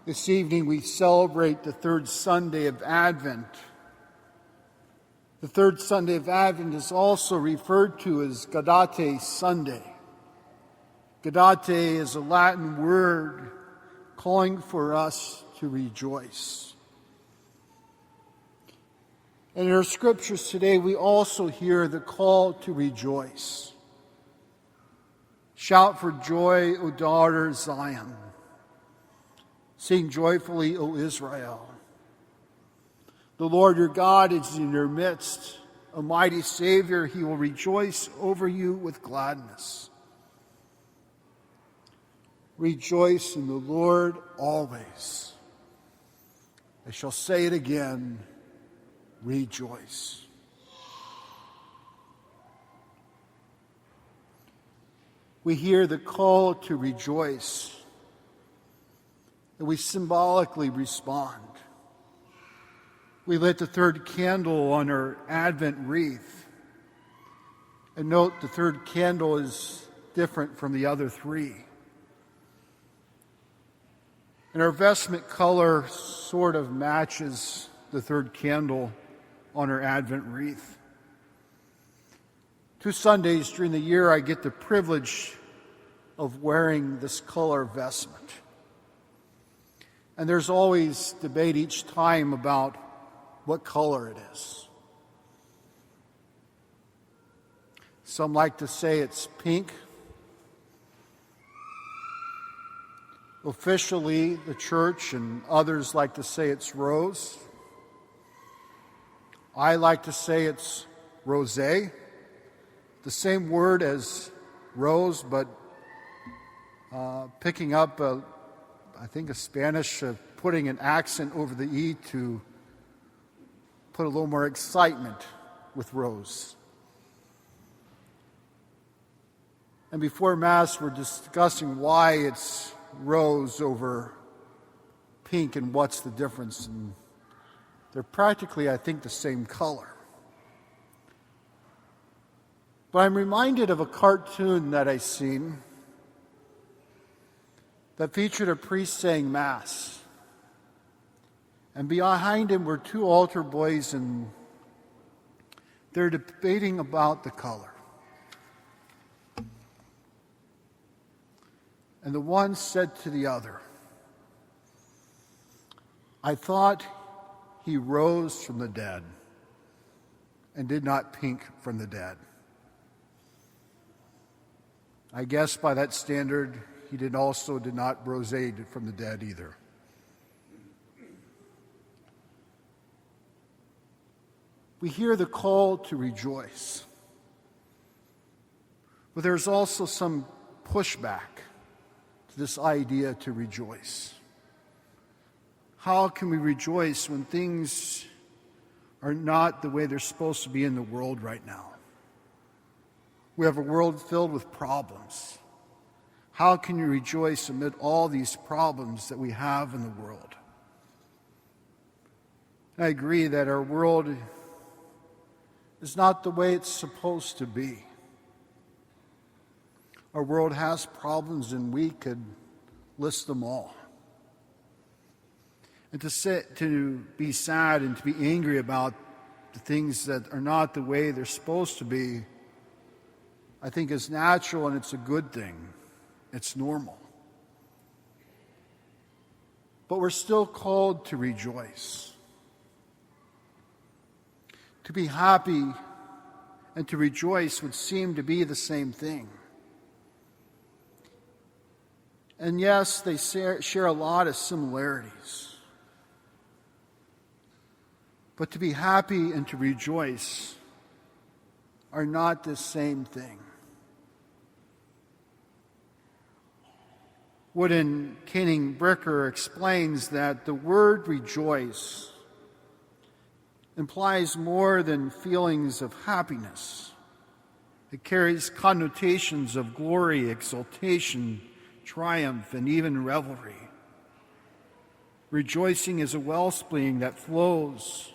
This evening we celebrate the third Sunday of Advent. The third Sunday of Advent is also referred to as Gaudete Sunday. Gaudete is a Latin word calling for us to rejoice. And in our scriptures today, we also hear the call to rejoice. Shout for joy, O daughter Zion. Sing joyfully, O Israel. The Lord your God is in your midst, a mighty Savior. He will rejoice over you with gladness. Rejoice in the Lord always. I shall say it again, rejoice. We hear the call to rejoice, and we symbolically respond. We lit the third candle on our Advent wreath. And note the third candle is different from the other three. And our vestment color sort of matches the third candle on our Advent wreath. 2 Sundays during the year, I get the privilege of wearing this color vestment. And there's always debate each time about what color it is. Some like to say it's pink. Officially, the church and others like to say it's rose. I like to say it's rosé, the same word as rose, but picking up, I think, a Spanish, putting an accent over the E to put a little more excitement with rose. And before Mass, we're discussing why it's rose over pink and what's the difference. And they're practically, I think, the same color. But I'm reminded of a cartoon that I've seen that featured a priest saying Mass. And behind him were two altar boys, and they're debating about the color. And the one said to the other, I thought he rose from the dead and did not pink from the dead. I guess by that standard, he did not rosé from the dead either. We hear the call to rejoice. But there's also some pushback to this idea to rejoice. How can we rejoice when things are not the way they're supposed to be in the world right now? We have a world filled with problems. How can you rejoice amid all these problems that we have in the world? I agree that our world is not the way it's supposed to be. Our world has problems, and we could list them all. And to be sad and to be angry about the things that are not the way they're supposed to be, I think is natural, and it's a good thing. It's normal. But we're still called to rejoice. To be happy and to rejoice would seem to be the same thing. And yes, they share a lot of similarities. But to be happy and to rejoice are not the same thing. Wooden Canning Bricker explains that the word rejoice implies more than feelings of happiness. It carries connotations of glory, exultation, triumph, and even revelry. Rejoicing is a wellspring that flows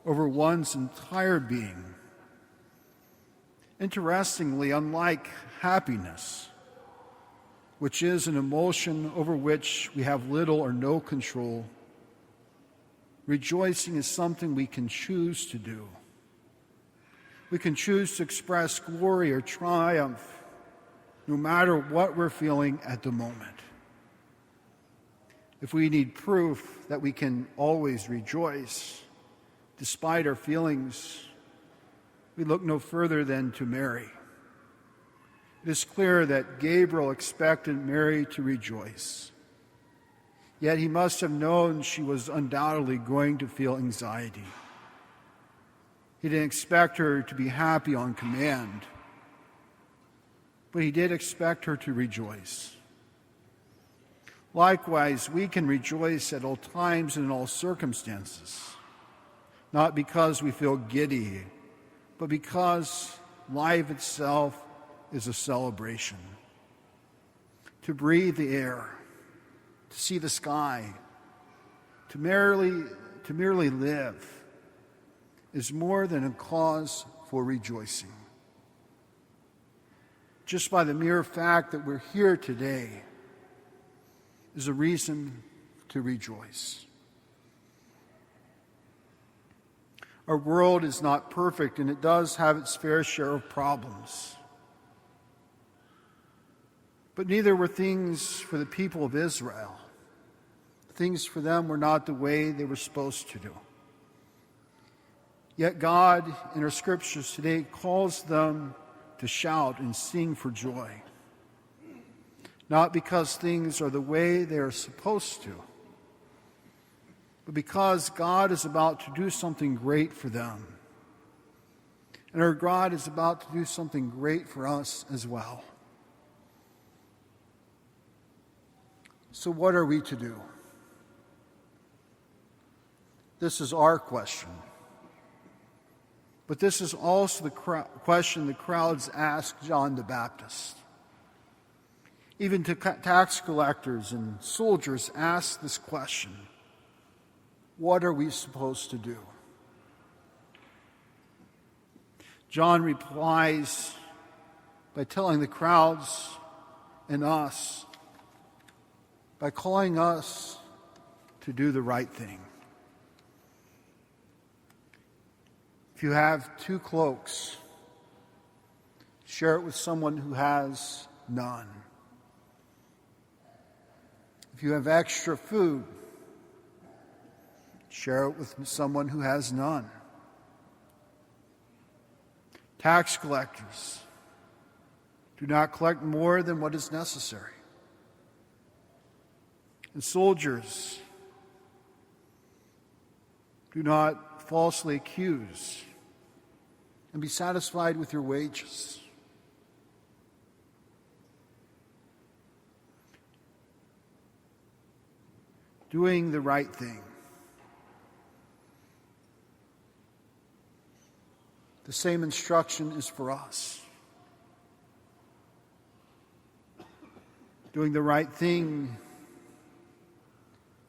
over one's entire being. Interestingly, unlike happiness, which is an emotion over which we have little or no control, rejoicing is something we can choose to do. We can choose to express glory or triumph no matter what we're feeling at the moment. If we need proof that we can always rejoice despite our feelings, we look no further than to Mary. It is clear that Gabriel expected Mary to rejoice. Yet he must have known she was undoubtedly going to feel anxiety. He didn't expect her to be happy on command, but he did expect her to rejoice. Likewise, we can rejoice at all times and in all circumstances, not because we feel giddy, but because life itself is a celebration. To breathe the air, to see the sky, to merely live is more than a cause for rejoicing. Just by the mere fact that we're here today is a reason to rejoice. Our world is not perfect, and it does have its fair share of problems. But neither were things for the people of Israel. Things for them were not the way they were supposed to do. Yet God, in our scriptures today, calls them to shout and sing for joy. Not because things are the way they are supposed to, but because God is about to do something great for them. And our God is about to do something great for us as well. So what are we to do? This is our question. But this is also the question the crowds asked John the Baptist. Even tax collectors and soldiers asked this question. What are we supposed to do? John replies by telling the crowds and us, by calling us to do the right thing. If you have 2 cloaks, share it with someone who has none. If you have extra food, share it with someone who has none. Tax collectors, do not collect more than what is necessary. And soldiers, do not falsely accuse and be satisfied with your wages. Doing the right thing. The same instruction is for us. Doing the right thing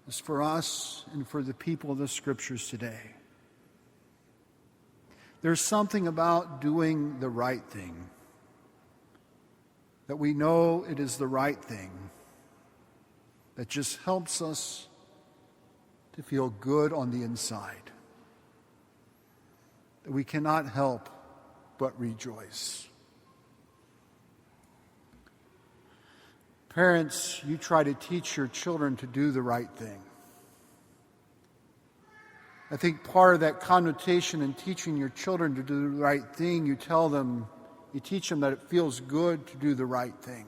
is for us and for the people of the Scriptures today. There's something about doing the right thing, that we know it is the right thing, that just helps us to feel good on the inside, that we cannot help but rejoice. Parents, you try to teach your children to do the right thing. I think part of that connotation in teaching your children to do the right thing, you teach them that it feels good to do the right thing.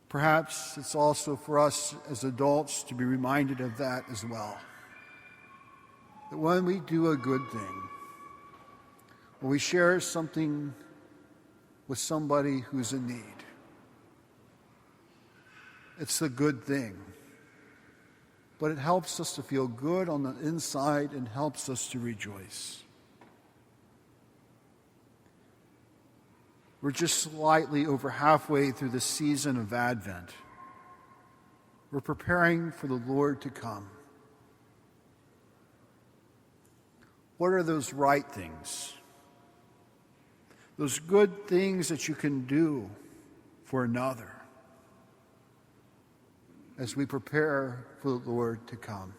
Perhaps it's also for us as adults to be reminded of that as well. That when we do a good thing, when we share something with somebody who's in need, it's a good thing. But it helps us to feel good on the inside and helps us to rejoice. We're just slightly over halfway through the season of Advent. We're preparing for the Lord to come. What are those right things? those good things that you can do for another as we prepare for the Lord to come.